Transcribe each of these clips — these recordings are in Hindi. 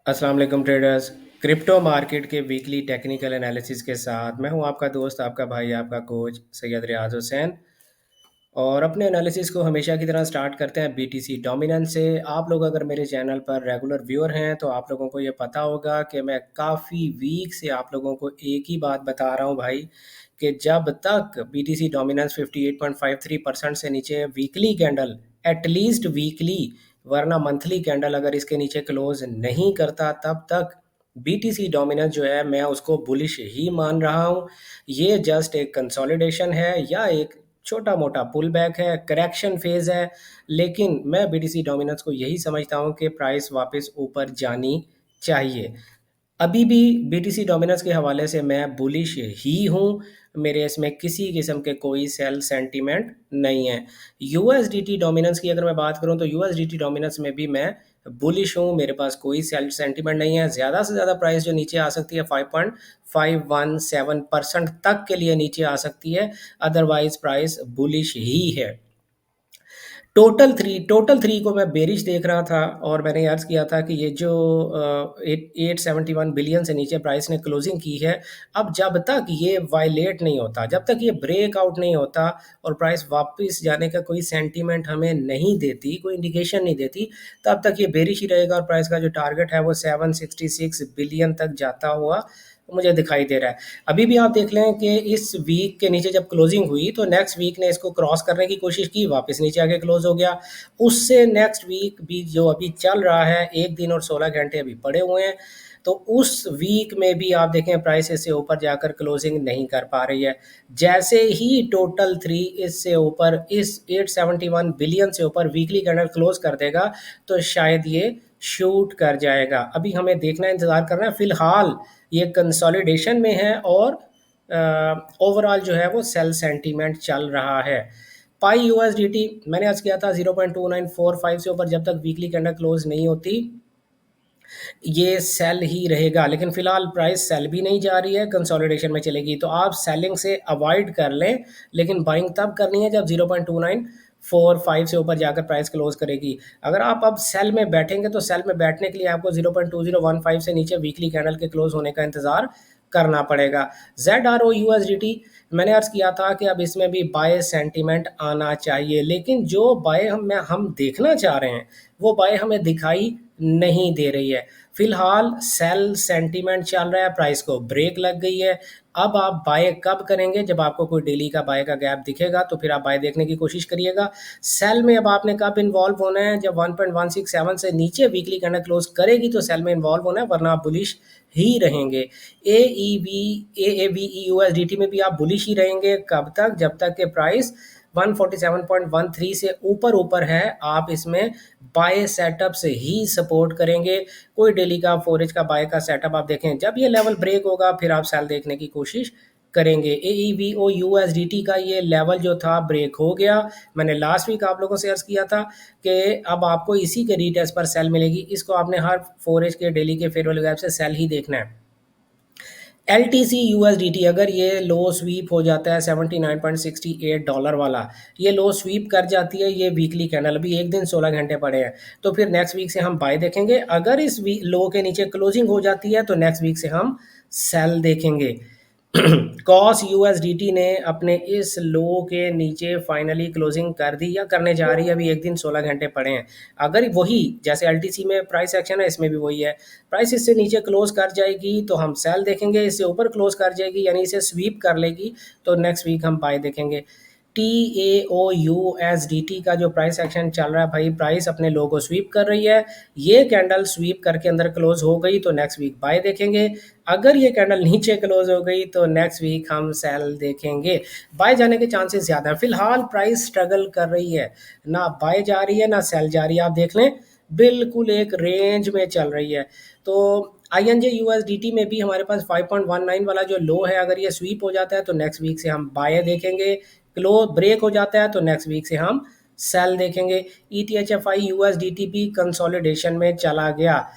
अस्सलाम वालेकुम ट्रेडर्स। क्रिप्टो मार्केट के वीकली टेक्निकल एनालिसिस के साथ मैं हूं आपका दोस्त, आपका भाई, आपका कोच सैयद रियाज हुसैन। और अपने एनालिसिस को हमेशा की तरह स्टार्ट करते हैं बीटीसी डोमिनेंस से। आप लोग अगर मेरे चैनल पर रेगुलर व्यूअर हैं तो आप लोगों को ये पता होगा कि मैं काफ़ी वीक से आप लोगों को एक ही बात बता रहा हूं भाई, कि जब तक बीटीसी डोमिनेंस 58.53% से नीचे वीकली कैंडल, एटलीस्ट वीकली, वरना मंथली कैंडल अगर इसके नीचे क्लोज नहीं करता, तब तक बीटीसी डोमिनेंस जो है मैं उसको बुलिश ही मान रहा हूँ। ये जस्ट एक कंसोलिडेशन है या एक छोटा मोटा पुल बैक है, करेक्शन फेज है। लेकिन मैं बीटीसी डोमिनेंस को यही समझता हूँ कि प्राइस वापस ऊपर जानी चाहिए। अभी भी बीटीसी डोमिनेंस के हवाले से मैं बुलिश ही हूँ। मेरे इसमें किसी किस्म के कोई सेल सेंटीमेंट नहीं है। यूएसडीटी डोमिनेंस की अगर मैं बात करूँ तो यूएसडीटी डोमिनेंस में भी मैं बुलिश हूँ। मेरे पास कोई सेल सेंटीमेंट नहीं है। ज़्यादा से ज़्यादा प्राइस जो नीचे आ सकती है 5.517% तक के लिए नीचे आ सकती है, अदरवाइज प्राइस बुलिश ही है। टोटल थ्री को मैं बेरिश देख रहा था और मैंने अर्ज किया था कि ये जो 871 बिलियन से नीचे प्राइस ने क्लोजिंग की है, अब जब तक ये वायलेट नहीं होता, जब तक ये ब्रेकआउट नहीं होता और प्राइस वापस जाने का कोई सेंटीमेंट हमें नहीं देती, कोई इंडिकेशन नहीं देती, तब तक ये बेरिश ही रहेगा। और प्राइस का जो टारगेट है वो 766 बिलियन तक जाता हुआ मुझे दिखाई दे रहा है। अभी भी आप देख लें कि इस वीक के नीचे जब क्लोजिंग हुई तो नेक्स्ट वीक ने इसको क्रॉस करने की कोशिश की, वापस नीचे आके क्लोज हो गया। उससे नेक्स्ट वीक भी जो अभी चल रहा है, एक दिन और 16 घंटे अभी पड़े हुए हैं, तो उस वीक में भी आप देखें प्राइस इससे ऊपर जाकर क्लोजिंग नहीं कर पा रही है। जैसे ही टोटल थ्री इससे ऊपर, इस 871 बिलियन से ऊपर वीकली कैंडल क्लोज कर देगा तो शायद ये शूट कर जाएगा। अभी हमें देखना, इंतज़ार करना है। फिलहाल ये कंसोलिडेशन में है और ओवरऑल जो है वो सेल सेंटीमेंट चल रहा है। पाई यूएसडीटी मैंने आज किया था 0.2945 से ऊपर जब तक वीकली कैंडल क्लोज नहीं होती ये सेल ही रहेगा। लेकिन फिलहाल प्राइस सेल भी नहीं जा रही है, कंसोलिडेशन में चलेगी, तो आप सेलिंग से अवॉइड कर लें। लेकिन बाइंग तब करनी है जब 0.2945 से ऊपर जाकर प्राइस क्लोज करेगी। अगर आप अब सेल में बैठेंगे तो सेल में बैठने के लिए आपको 0.2015 से नीचे वीकली कैंडल के क्लोज होने का इंतजार करना पड़ेगा। ZRO USDT मैंने अर्ज किया था कि अब इसमें भी बाय सेंटीमेंट आना चाहिए, लेकिन जो बाय हम देखना चाह रहे हैं वो बाय हमें दिखाई नहीं दे रही है। फिलहाल सेल सेंटीमेंट चल रहा है, प्राइस को ब्रेक लग गई है। अब आप बाय कब करेंगे? जब आपको कोई डेली का बाय का गैप दिखेगा तो फिर आप बाय देखने की कोशिश करिएगा। सेल में अब आपने कब इन्वॉल्व होना है? जब 1.167 से नीचे वीकली कैंडल क्लोज करेगी तो सेल में इन्वॉल्व होना है, वरना आप बुलिश ही रहेंगे। AAVE USDT में भी आप बुलिश ही रहेंगे। कब तक? जब तक के प्राइस 147.13 से ऊपर है, आप इसमें बाय सेटअप से ही सपोर्ट करेंगे। कोई डेली का 4H का बाय का सेटअप आप देखें, जब ये लेवल ब्रेक होगा फिर आप सेल देखने की कोशिश करेंगे। AEVO USDT का ये लेवल जो था ब्रेक हो गया। मैंने लास्ट वीक आप लोगों से अर्ज किया था कि अब आपको इसी के रीटेस्ट पर सेल मिलेगी। इसको आपने हर 4H के डेली के फेयरवेल गैप से सेल ही देखना है। LTC USDT अगर ये लो स्वीप हो जाता है $79.68 वाला, ये लो स्वीप कर जाती है, ये वीकली कैंडल अभी एक दिन 16 घंटे पड़े हैं, तो फिर नेक्स्ट वीक से हम बाय देखेंगे। अगर इस लो के नीचे क्लोजिंग हो जाती है तो नेक्स्ट वीक से हम सेल देखेंगे। कॉस यूएसडीटी ने अपने इस लो के नीचे फाइनली क्लोजिंग कर दी या करने जा रही है, अभी एक दिन 16 घंटे पड़े हैं। अगर वही जैसे एलटीसी में प्राइस एक्शन है, इसमें भी वही है, प्राइस इससे नीचे क्लोज कर जाएगी तो हम सेल देखेंगे, इससे ऊपर क्लोज कर जाएगी यानी इसे स्वीप कर लेगी तो नेक्स्ट वीक हम बाय देखेंगे। TAOUSDT का जो प्राइस एक्शन चल रहा है भाई, प्राइस अपने लो को स्वीप कर रही है। ये कैंडल स्वीप करके अंदर क्लोज हो गई तो नेक्स्ट वीक बाय देखेंगे। अगर ये कैंडल नीचे क्लोज हो गई तो नेक्स्ट वीक हम सेल देखेंगे। बाय जाने के चांसेस ज़्यादा है। फिलहाल प्राइस स्ट्रगल कर रही है, ना बाय जा रही है ना सेल जा रही है। आप देख लें बिल्कुल एक रेंज में चल रही है। तो INJ USDT में भी हमारे पास 5.19 वाला जो लो है, अगर ये स्वीप हो जाता है तो नेक्स्ट वीक से हम बाय देखेंगे। क्लो ब्रेक हो जाता है तो नेक्स्ट वीक से हम सेल देखेंगे। ETHFI USDT भी कंसोलिडेशन में चला गया।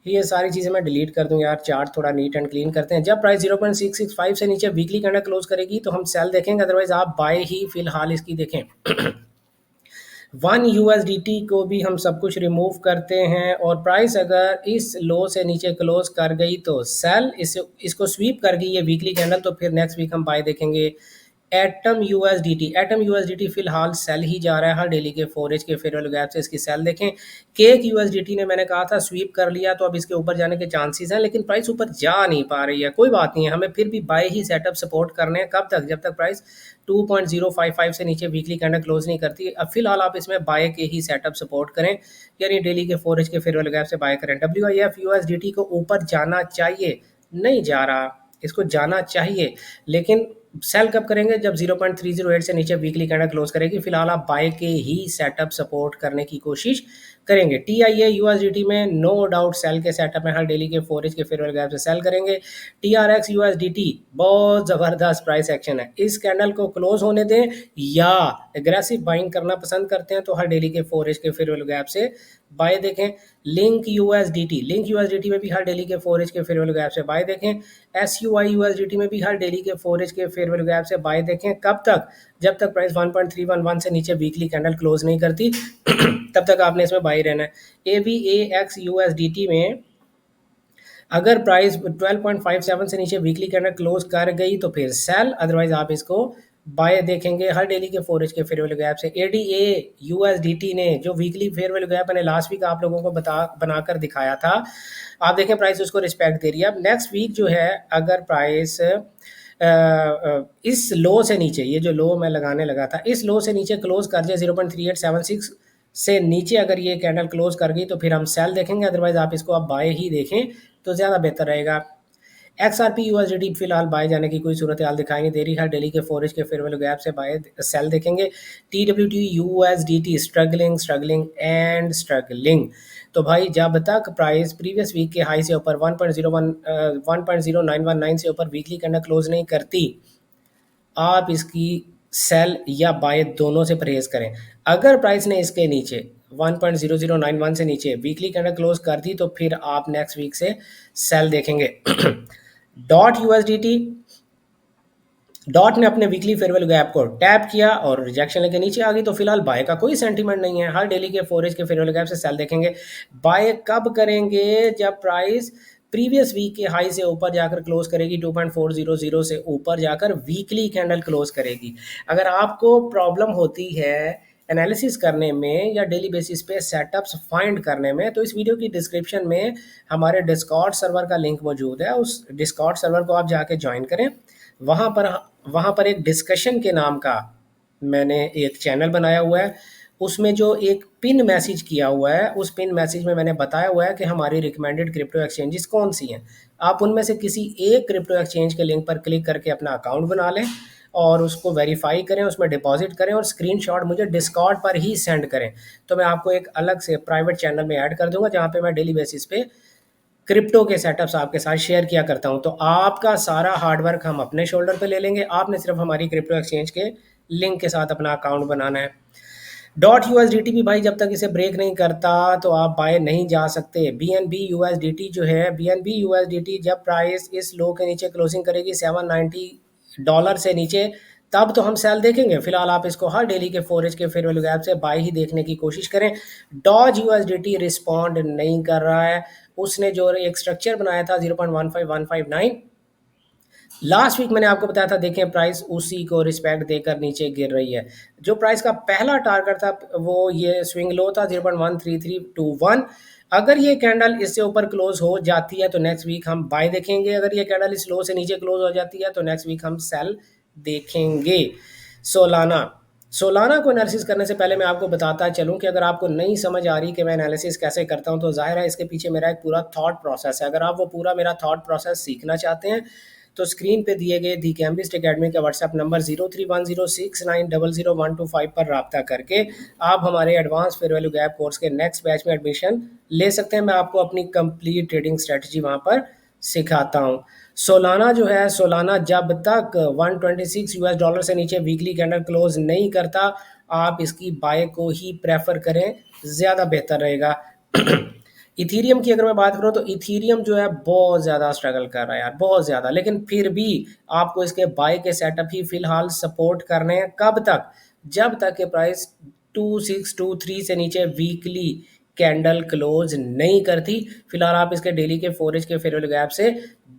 ये सारी चीज़ें मैं डिलीट कर दूं यार, चार्ट थोड़ा नीट एंड क्लीन करते हैं। जब प्राइस 0.665 से नीचे वीकली कैंडल क्लोज करेगी तो हम सेल देखेंगे, अदरवाइज आप बाय ही फिलहाल इसकी देखें। वन यूएसडीटी को भी हम सब कुछ रिमूव करते हैं और प्राइस अगर इस लो से नीचे क्लोज कर गई तो सेल, इसको स्वीप कर गई ये वीकली कैंडल, तो फिर नेक्स्ट वीक हम बाय देखेंगे। एटम यूएसडीटी फिलहाल सेल ही जा रहा है हर डेली के 4 के फेयरवेल गैप से, इसकी सेल देखें। केक यूएसडीटी ने मैंने कहा था स्वीप कर लिया तो अब इसके ऊपर जाने के चांसेस हैं, लेकिन प्राइस ऊपर जा नहीं पा रही है। कोई बात नहीं है, हमें फिर भी बाय ही सेटअप सपोर्ट करने हैं। कब तक? जब तक प्राइस 2.055 से नीचे वीकली कैंडल क्लोज नहीं करती। अब फिलहाल आप इसमें बाय के ही सेटअप सपोर्ट करें, यानी डेली के 4 के फेयरवेल गैप से बाय करें। डब्ल्यूआईएफ यूएसडीटी को ऊपर जाना चाहिए, नहीं जा रहा, इसको जाना चाहिए, लेकिन सेल कब करेंगे? जब 0.308 से नीचे वीकली कैंडल क्लोज करेगी। फिलहाल आप बाय के ही सेटअप सपोर्ट करने की कोशिश करेंगे। टीआईए यूएसडीटी में नो डाउट सेल के सेटअप में हर डेली के 4 के फेयरवेल गैप से सेल करेंगे। टीआरएक्स यूएसडीटी बहुत ज़बरदस्त प्राइस एक्शन है, इस कैंडल को क्लोज होने दें, या एग्रेसिव बाइंग करना पसंद करते हैं तो हर डेली के 4 के फेयरवेल गैप से बाय देखें। लिंक यूएसडीटी में भी हर डेली के 4 के फेयरवेल गैप से बाय देखें। एसयूआई यूएसडीटी में भी हर डेली के 4 के फेयरवेल गैप से बाय देखें। कब तक? जब तक प्राइस 1.311 से नीचे वीकली कैंडल क्लोज नहीं करती तब तक आपने इसमें बाय रहना है। एवीएक्स यूएसडीटी में अगर प्राइस 12.57 से नीचे वीकली कैंडल क्लोज कर गई तो फिर सेल, अदरवाइज आप इसको बाय देखेंगे हर डेली के 4 के फेयरवेल गैप से। एडीए यूएसडीटी ने जो वीकली फेयरवेल गैप मैंने लास्ट वीक आप लोगों को बनाकर दिखाया था, आप देखें प्राइस उसको रिस्पेक्ट दे रही है। अब नेक्स्ट वीक जो है, अगर प्राइस इस लो से नीचे, ये जो लो मैं लगाने लगा था, इस लो से नीचे क्लोज कर जाए 0.3876 से नीचे अगर ये कैंडल क्लोज कर गई तो फिर हम सेल देखेंगे, अदरवाइज आप इसको आप बाय ही देखें तो ज़्यादा बेहतर रहेगा। एक्सआरपी यूएसडीटी फिलहाल बाय जाने की कोई सूरत हाल दिखाई नहीं दे रही, हर डेली के 4 के फेयरवेल गैप से बाय सेल देखेंगे। टीडब्ल्यूटी यूएसडीटी स्ट्रगलिंग। तो भाई जब तक प्राइस प्रीवियस वीक के हाई से ऊपर 1.0919 से ऊपर वीकली कैंडल क्लोज नहीं करती, आप इसकी सेल या बाय दोनों से परहेज करें। अगर प्राइस ने इसके नीचे 1.0091 से नीचे वीकली कैंडल क्लोज कर दी तो फिर आप नेक्स्ट वीक से सेल देखेंगे। डॉट यूएसडीटी, डॉट ने अपने वीकली फेयरवेल गैप को टैप किया और रिजेक्शन लेके नीचे आ गई, तो फिलहाल बाय का कोई सेंटीमेंट नहीं है। हर डेली के 4 के फेयरवेल गैप से सेल देखेंगे। बाय कब करेंगे? जब प्राइस प्रीवियस वीक के हाई से ऊपर जाकर क्लोज करेगी, 2.400 से ऊपर जाकर वीकली कैंडल क्लोज करेगी। अगर आपको प्रॉब्लम होती है एनालिसिस करने में या डेली बेसिस पे सेटअप्स फाइंड करने में, तो इस वीडियो की डिस्क्रिप्शन में हमारे डिस्कॉर्ड सर्वर का लिंक मौजूद है, उस डिस्कॉर्ड सर्वर को आप जाके ज्वाइन करें। वहाँ पर एक डिस्कशन के नाम का मैंने एक चैनल बनाया हुआ है, उसमें जो एक पिन मैसेज किया हुआ है, उस पिन मैसेज में मैंने बताया हुआ है कि हमारी रिकमेंडेड क्रिप्टो एक्सचेंजेस कौन सी हैं। आप उनमें से किसी एक क्रिप्टो एक्सचेंज के लिंक पर क्लिक करके अपना अकाउंट बना लें और उसको वेरीफाई करें, उसमें डिपॉजिट करें और स्क्रीनशॉट मुझे डिस्कॉर्ड पर ही सेंड करें। तो मैं आपको एक अलग से प्राइवेट चैनल में ऐड कर दूंगा, जहाँ पे मैं डेली बेसिस पे क्रिप्टो के सेटअप्स आपके साथ शेयर किया करता हूं। तो आपका सारा हार्डवर्क हम अपने शोल्डर पे ले लेंगे, आपने सिर्फ हमारी क्रिप्टो एक्सचेंज के लिंक के साथ अपना अकाउंट बनाना है। डॉट यूएसडीटी भी भाई जब तक इसे ब्रेक नहीं करता तो आप बाय नहीं जा सकते। बीएनबी यूएसडीटी जो है, बीएनबी यूएसडीटी जब प्राइस इस लो के नीचे क्लोजिंग करेगी $790 से नीचे, तब तो हम सेल देखेंगे। फिलहाल आप इसको हर डेली के 4 के फेयरवेल गैप से बाय ही देखने की कोशिश करें। डॉज यूएसडीटी रिस्पॉन्ड नहीं कर रहा है, उसने जो एक स्ट्रक्चर बनाया था 0.15159, लास्ट वीक मैंने आपको बताया था, देखें प्राइस उसी को रिस्पेक्ट देकर नीचे गिर रही है। जो प्राइस का पहला टारगेट था वो ये स्विंग लो था 0.13321। अगर ये कैंडल इससे ऊपर क्लोज हो जाती है तो नेक्स्ट वीक हम बाय देखेंगे, अगर ये कैंडल इस लो से नीचे क्लोज हो जाती है तो नेक्स्ट वीक हम सेल देखेंगे। सोलाना, सोलाना को एनालिसिस करने से पहले मैं आपको बताता चलूं कि अगर आपको नहीं समझ आ रही कि मैं एनालिसिस कैसे करता हूं, तो जाहिर है इसके पीछे मेरा एक पूरा थॉट प्रोसेस है। अगर आप वो पूरा मेरा थॉट प्रोसेस सीखना चाहते हैं तो स्क्रीन पे दिए गए दी कैम्बिस्ट एकेडमी का व्हाट्सएप नंबर 031069000125 पर रब्ता करके आप हमारे advance fair value gap course के नेक्स्ट बैच में एडमिशन ले सकते हैं। मैं आपको अपनी कंप्लीट ट्रेडिंग स्ट्रेटजी वहाँ पर सिखाता हूँ। सोलाना जो है, सोलाना जब तक 126 यूएस डॉलर से नीचे वीकली कैंडल क्लोज नहीं करता, आप इसकी बाय को ही प्रेफर करें, ज़्यादा बेहतर रहेगा। इथीरियम की अगर मैं बात करूं तो इथीरियम जो है बहुत ज़्यादा स्ट्रगल कर रहा है यार, बहुत ज़्यादा, लेकिन फिर भी आपको इसके बाय के सेटअप ही फिलहाल सपोर्ट करने हैं। कब तक? जब तक कि प्राइस 2623 से नीचे वीकली कैंडल क्लोज नहीं करती। फिलहाल आप इसके डेली के 4 के फेयरवैल्यू गैप से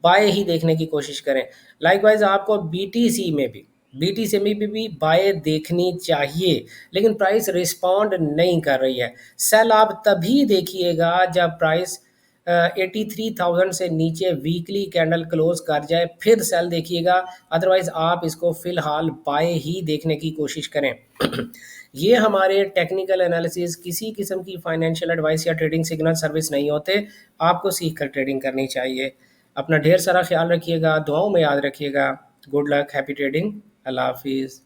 बाय ही देखने की कोशिश करें। लाइकवाइज आपको बीटीसी में भी बाय देखनी चाहिए, लेकिन प्राइस रिस्पॉन्ड नहीं कर रही है। सेल आप तभी देखिएगा जब प्राइस 83,000 से नीचे वीकली कैंडल क्लोज कर जाए, फिर सेल देखिएगा। अदरवाइज आप इसको फिलहाल बाय ही देखने की कोशिश करें। ये हमारे टेक्निकल एनालिसिस किसी किस्म की फाइनेंशियल एडवाइस या ट्रेडिंग सिग्नल सर्विस नहीं होते। आपको सीख कर ट्रेडिंग करनी चाहिए। अपना ढेर सारा ख्याल रखिएगा, दुआओं में याद रखिएगा। गुड लक, हैप्पी ट्रेडिंग, अल्लाह हाफिज़।